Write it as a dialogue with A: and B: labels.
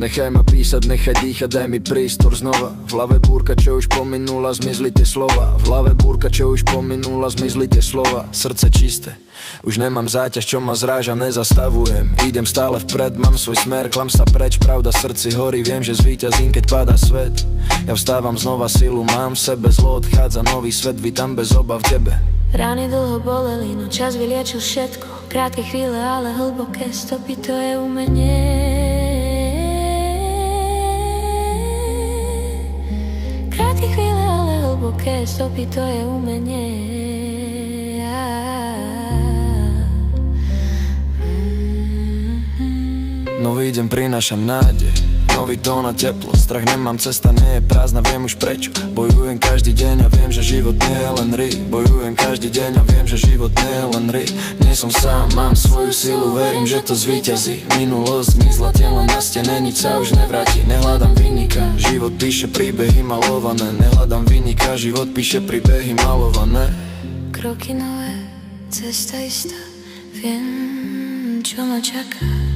A: Nechaj ma písať, nechaj dýchať, daj mi prístor znova. V hlave búrka, čo už pominula, zmizli tie slova. V hlave búrka, čo už pominula, zmizli tie slova. Srdce čisté, už nemám záťaž, čo ma zráža, nezastavujem. Idem stále vpred, mám svoj smer, klam sa preč, pravda srdci horí, viem, že zvíťazím, keď padá svet. Ja vstávam znova, silu mám v sebe, zlo odchádza, nový svet vítam bez obav v tebe.
B: Rány dlho boleli, no čas vyliečil všetko. Krátke chvíle, ale hlboké stopy, to je umenie. Krátke chvíle, ale hlboké stopy, to je umenie.
A: Nový deň prinášam nádej, nový tón a teplo. Strach nemám, cesta nie je prázdna, viem už prečo. Bojujem každý deň a viem, že život nie je len hry. Bojujem každý deň a viem, že život nie je len hry. Nie som sám, mám svoju silu, verím, že to zvíťazí. Minulosť zmizla, telo na stene, nič sa už nevráti. Nehľadám vynika, život píše príbehy malované. Nehľadám vynika, život píše príbehy malované.
B: Kroky nové, cesta istá, viem, čo ma čaká.